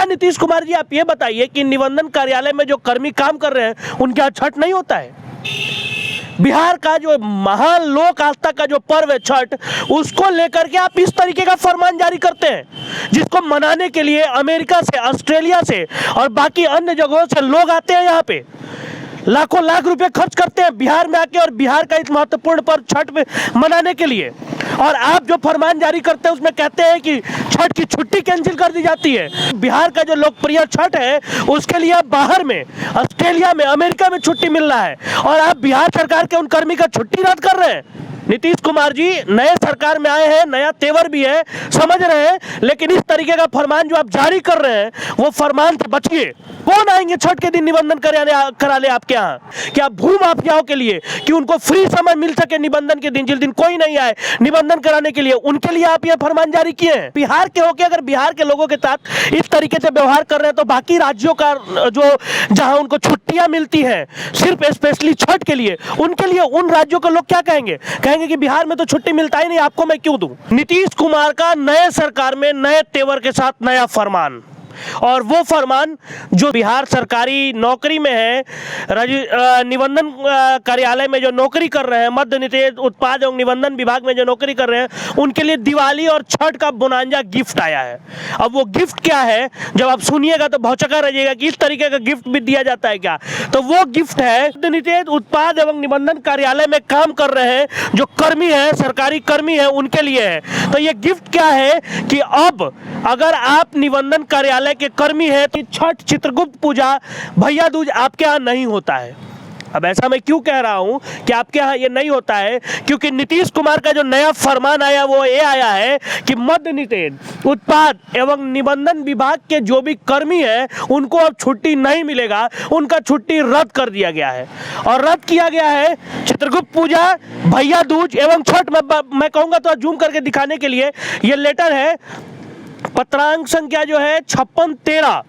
नीतीश कुमार जी आप ये बताइए कि निबंधन कार्यालय में जो कर्मी काम कर रहे हैं उनके यहाँ छठ नहीं होता है? बिहार का जो महान लोक आस्था का जो पर्व है छठ, उसको लेकर के आप इस तरीके का फरमान जारी करते हैं जिसको मनाने के लिए अमेरिका से, ऑस्ट्रेलिया से और बाकी अन्य जगहों से लोग आते हैं, यहाँ पे लाखों लाख रुपए खर्च करते हैं बिहार में आके और बिहार का इस महत्वपूर्ण पर्व छठ में मनाने के लिए। और आप जो फरमान जारी करते हैं उसमें कहते हैं कि छठ की छुट्टी कैंसिल कर दी जाती है। बिहार का जो लोकप्रिय छठ है उसके लिए आप बाहर में, ऑस्ट्रेलिया में, अमेरिका में छुट्टी मिल रहा है और आप बिहार सरकार के उन कर्मी का छुट्टी रद्द कर रहे हैं। नीतीश कुमार जी नए सरकार में आए हैं, नया तेवर भी है, समझ रहे हैं, लेकिन इस तरीके का फरमान जो आप जारी कर रहे हैं वो फरमान से बचिए। कौन आएंगे छठ के दिन निबंधन करा ले आपके यहाँ? क्या भू माफियाओं के लिए कि उनको फ्री समय मिल सके निबंधन के दिन, जिस दिन कोई नहीं आए निबंधन कराने के लिए, उनके लिए आप ये फरमान जारी किए हैं? बिहार के होके अगर बिहार के लोगों के साथ इस तरीके से व्यवहार कर रहे हैं तो बाकी राज्यों का जो जहां उनको छुट्टियां मिलती हैं सिर्फ स्पेशली छठ के लिए, उनके लिए उन राज्यों के लोग क्या कहेंगे? कहेंगे कि बिहार में तो छुट्टी मिलता ही नहीं, आपको मैं क्यों दूं? नीतीश कुमार का नए सरकार में नए तेवर के साथ नया फरमान, और वो फरमान जो बिहार सरकारी नौकरी में है, निबंधन कार्यालय में जो नौकरी कर रहे हैं, मद्य निषेध उत्पाद एवं निबंधन विभाग में जो नौकरी कर रहे हैं, उनके लिए दिवाली और छठ का बोनांजा गिफ्ट आया है। अब वो गिफ्ट क्या है, जब आप सुनिएगा तो भौचक्का रह जाएगा कि इस तरीके का गिफ्ट भी दिया जाता है क्या? तो वो गिफ्ट है मद्य निषेध उत्पाद एवं निबंधन कार्यालय में काम कर रहे हैं जो कर्मी है, सरकारी कर्मी है, उनके लिए है। तो ये गिफ्ट क्या है कि अब अगर आप निबंधन कार्यालय के कर्मी है तो छठ, चित्रगुप्त पूजा, भैया दूज आपके यहाँ नहीं होता है। अब ऐसा मैं क्यों कह रहा हूं कि आपके यहाँ ये नहीं होता है? क्योंकि नीतीश कुमार का जो नया फरमान आया वो ये आया है कि मद्य निषेध उत्पाद एवं निबंधन विभाग के जो भी कर्मी है उनको अब छुट्टी नहीं मिलेगा, उनका छुट्टी रद्द कर दिया गया है। और रद्द किया गया है चित्रगुप्त पूजा, भैया दूज एवं छठ। मैं कहूँगा तो जूम करके दिखाने के लिए, ये लेटर है, पत्रांक संख्या जो है 5613,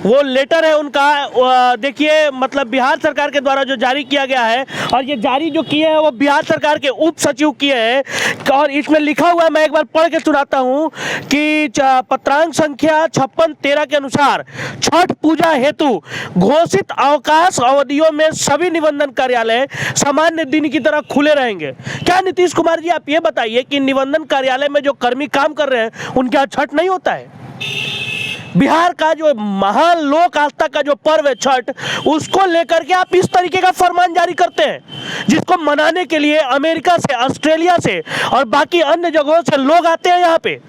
वो लेटर है उनका। देखिए, मतलब बिहार सरकार के द्वारा जो जारी किया गया है, और ये जारी जो किए हैं वो बिहार सरकार के उप सचिव किए हैं। और इसमें लिखा हुआ है, मैं एक बार पढ़ के सुनाता हूँ कि पत्रांक संख्या 5613 के अनुसार छठ पूजा हेतु घोषित अवकाश अवधियों में सभी निबंधन कार्यालय सामान्य दिन की तरह खुले रहेंगे। क्या नीतीश कुमार जी आप ये बताइए कि निबंधन कार्यालय में जो कर्मी काम कर रहे हैं उनके यहाँ छठ नहीं होता है? बिहार का जो महान लोक आस्था का जो पर्व है छठ, उसको लेकर के आप इस तरीके का फरमान जारी करते हैं जिसको मनाने के लिए अमेरिका से, ऑस्ट्रेलिया से और बाकी अन्य जगहों से लोग आते हैं, यहाँ पे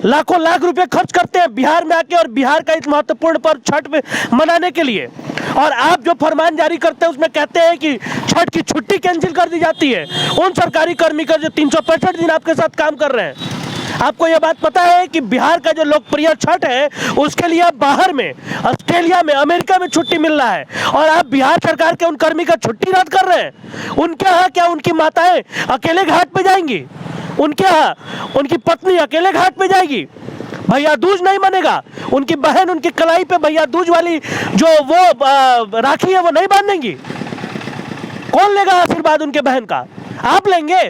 लाखों लाख रुपए खर्च करते हैं बिहार में आके और बिहार का इस महत्वपूर्ण पर्व छठ में मनाने के लिए। और आप जो फरमान जारी करते हैं उसमें कहते हैं कि छठ की छुट्टी कैंसिल कर दी जाती है उन सरकारी कर्मी का जो 365 दिन आपके साथ काम कर रहे हैं। आपको यह बात पता है कि बिहार का जो लोकप्रिय छठ है उसके लिए आप बाहर में, ऑस्ट्रेलिया में, अमेरिका में छुट्टी मिल रहा है और आप बिहार सरकार के उन कर्मी का छुट्टी रद्द कर रहे हैं। उनके यहाँ क्या उनकी माताएं अकेले घाट पे जाएंगी? उनके यहाँ उनकी पत्नी अकेले घाट पे जाएगी? भैया दूज नहीं बनेगा? उनकी बहन उनकी कलाई पे भैया दूज वाली जो वो राखी है वो नहीं बांधेंगी? कौन लेगा आशीर्वाद उनके बहन का? आप लेंगे?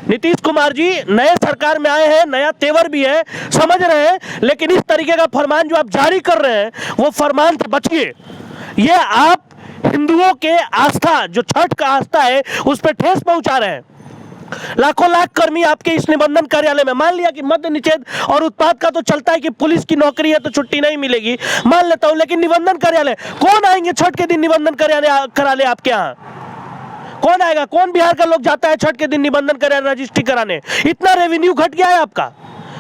नीतीश कुमार जी नए सरकार में आए हैं, नया तेवर भी है, समझ रहे हैं, लेकिन इस तरीके का फरमान जो आप जारी कर रहे हैं वो फरमान से बचिए। ये आप हिंदुओं के आस्था, जो छठ का आस्था है, उस पर ठेस पहुंचा रहे हैं। लाखों लाख कर्मी आपके इस निबंधन कार्यालय में, मान लिया कि मद्य निषेध और उत्पाद का तो चलता है कि पुलिस की नौकरी है तो छुट्टी नहीं मिलेगी, मान लेता हूं, लेकिन निबंधन कार्यालय कौन आएंगे छठ के दिन निबंधन करा ले आपके यहाँ? कौन आएगा? कौन बिहार का लोग जाता है छठ के दिन निबंधन कार्यालय रजिस्ट्री कराने? इतना रेवेन्यू घट गया है आपका,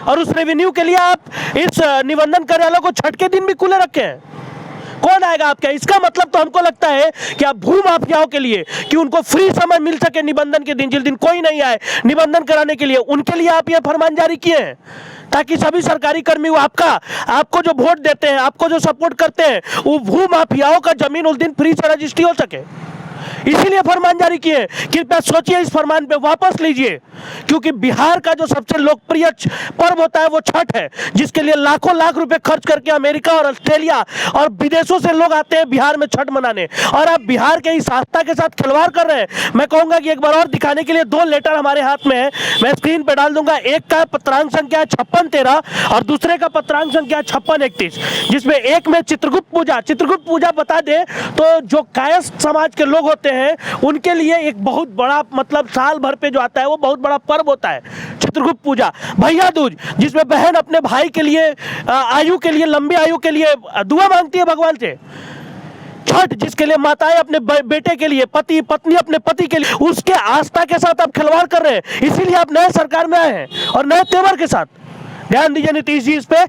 और उस रेवेन्यू के लिए आप इस निबंधन कार्यालय को छठ के दिन भी खुले रखे हैं। कौन आएगा आपका? इसका मतलब तो हमको लगता है कि आप भू माफियाओं के लिए कि उनको फ्री समय मिल सके निबंधन के दिन, जिस दिन कोई नहीं आए निबंधन कराने के लिए, उनके लिए आप ये फरमान जारी किए हैं ताकि सभी सरकारी कर्मी आपको जो वोट देते हैं, आपको जो सपोर्ट करते हैं, वो भू माफियाओं का जमीन उस दिन फ्री से रजिस्ट्री हो सके। इसीलिए फरमान जारी किए। कृपया सोचिए, इस फरमान पे वापस लीजिए, क्योंकि बिहार का जो सबसे लोकप्रिय पर्व होता है वो छठ है, जिसके लिए लाखों लाख रुपए खर्च करके अमेरिका और ऑस्ट्रेलिया और विदेशों से लोग आते हैं बिहार में छठ मनाने, और आप बिहार के इस आस्था के साथ खिलवाड़ कर रहे हैं। मैं कहूंगा कि एक बार और दिखाने के लिए 2 लेटर हमारे हाथ में है, मैं स्क्रीन पे डाल दूंगा। एक का पत्रांक संख्या है 5613 और दूसरे का पत्रांक संख्या है 5631, जिसमें एक में चित्रगुप्त पूजा बता दे तो जो कायस्थ समाज के लोग होते हैं उनके लिए एक बहुत बड़ा, मतलब साल भर पे जो आता है वो बहुत बड़ा पर्व होता है चित्रगुप्त पूजा। भैया दूज, जिसमें बहन अपने भाई के लिए आयु के लिए, लंबी आयु के लिए दुआ मांगती है भगवान से। छठ, जिसके लिए माताएं अपने बेटे के लिए, पत्नी अपने पति के लिए, उसके आस्था के साथ आप खिलवाड़ कर रहे हैं। इसीलिए आप नए सरकार में आए हैं और नए तेवर के साथ। ध्यान दीजिए नीतीश जी इस पे,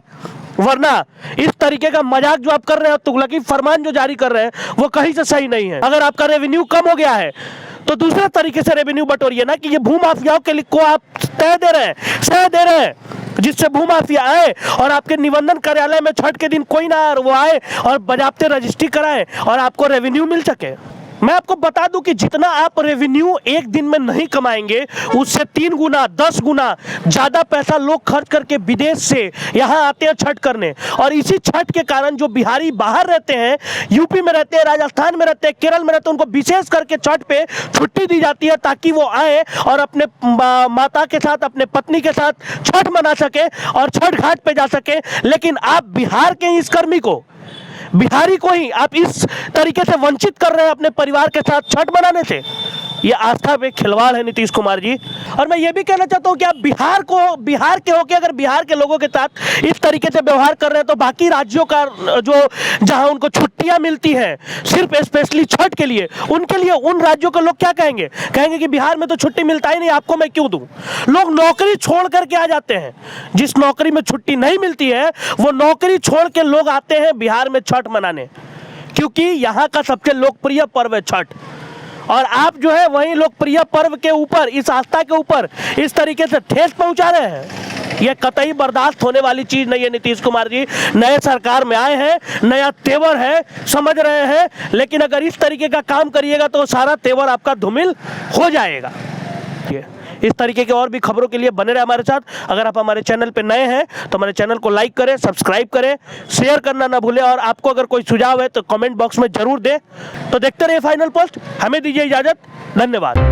वरना इस तरीके का मजाक जो आप कर रहे हैं, तुगलकी फरमान जो जारी कर रहे हैं, वो कहीं से सही नहीं है। अगर आपका रेवेन्यू कम हो गया है तो दूसरे तरीके से रेवेन्यू बटोरिए ना, कि ये भूमाफियाओं के लिए को आप सह दे रहे हैं, जिससे भूमाफिया आए और आपके निबंधन कार्यालय में छठ के दिन कोई ना वो आए और बजाबते रजिस्ट्री कराए और आपको रेवेन्यू मिल सके। मैं आपको बता दूं कि जितना आप रेवेन्यू एक दिन में नहीं कमाएंगे, उससे 3 गुना 10 गुना ज्यादा पैसा लोग खर्च करके विदेश से यहाँ आते हैं छठ करने। और इसी छठ के कारण जो बिहारी बाहर रहते हैं, यूपी में रहते हैं, राजस्थान में रहते हैं, केरल में रहते हैं, उनको विशेष करके छठ पे छुट्टी दी जाती है ताकि वो आए और अपने माता के साथ, अपने पत्नी के साथ छठ मना सके और छठ घाट पे जा सके। लेकिन आप बिहार के इस कर्मी को, बिहारी को ही आप इस तरीके से वंचित कर रहे हैं अपने परिवार के साथ छठ मनाने से। ये आस्था पे खिलवाड़ है नीतीश कुमार जी। और मैं ये भी कहना चाहता हूँ कि आप बिहार के होके अगर बिहार के लोगों के साथ इस तरीके से व्यवहार कर रहे हैं तो बाकी राज्यों का जो जहां उनको छुट्टियां मिलती हैं सिर्फ स्पेशली छठ के लिए, उनके लिए उन राज्यों के लोग क्या कहेंगे? कहेंगे कि बिहार में तो छुट्टी मिलता ही नहीं, आपको मैं क्यों दूं? लोग नौकरी छोड़ करके आ जाते हैं। जिस नौकरी में छुट्टी नहीं मिलती है वो नौकरी छोड़ के लोग आते हैं बिहार में छठ मनाने, क्योंकि यहाँ का सबसे लोकप्रिय पर्व है छठ। और आप जो है वही लोकप्रिय पर्व के ऊपर, इस आस्था के ऊपर इस तरीके से ठेस पहुंचा रहे हैं। यह कतई बर्दाश्त होने वाली चीज नहीं है। नीतीश कुमार जी नए सरकार में आए हैं, नया तेवर है, समझ रहे हैं, लेकिन अगर इस तरीके का काम करिएगा तो सारा तेवर आपका धूमिल हो जाएगा। इस तरीके के और भी खबरों के लिए बने रहे हमारे साथ। अगर आप हमारे चैनल पे नए हैं तो हमारे चैनल को लाइक करें, सब्सक्राइब करें, शेयर करना ना भूलें, और आपको अगर कोई सुझाव है तो कमेंट बॉक्स में जरूर दें। तो देखते रहिए फाइनल पोस्ट। हमें दीजिए इजाजत। धन्यवाद।